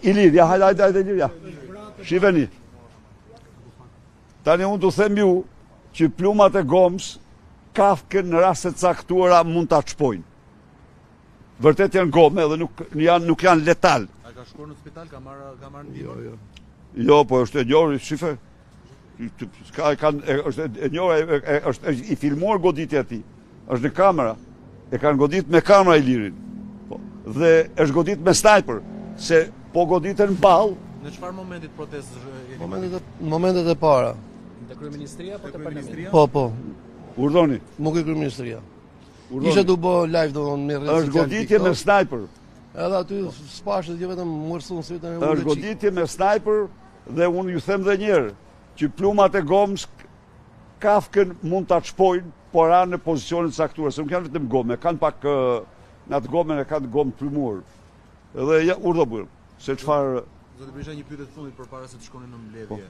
Ilir, ja, hajde, Ilir, ja. Shiveni. Tani unë të them ju që plumat e gomës kafkën në rastet caktuara mund ta çpojnë. Vërtet janë gome dhe nuk janë letal. A ka shkuar në spital, ka marrë ndihmë? Jo, po është e njohur, shife. Është e njohur, është i filmuar goditja e tij. Është në kamera. E kanë godit me kamera Ilirin. Dhe është godit me sniper, se po goditën ball. Në çfarë momentit protestës? Në momentet e para. Te kryeministria apo te parlamenti? Po. Urdhoni. Nuk e kryeministria. Ishe du bë live do me rreth. Është goditje me sniper. Edhe aty spashë që vetëm mërsun sytë e është goditje me sniper dhe unë ju them dhe njerë që plumat e gomës kafkën mund ta çpojnë, por anë në pozicionin caktuar, se nuk janë vetëm gome, kanë pak në atë gomen e kanë gomë plumur. Edhe ja urdhë bërë, se çfarë. Zoti Berisha, një pyetje të fundit përpara se të shkonin në mbledhje.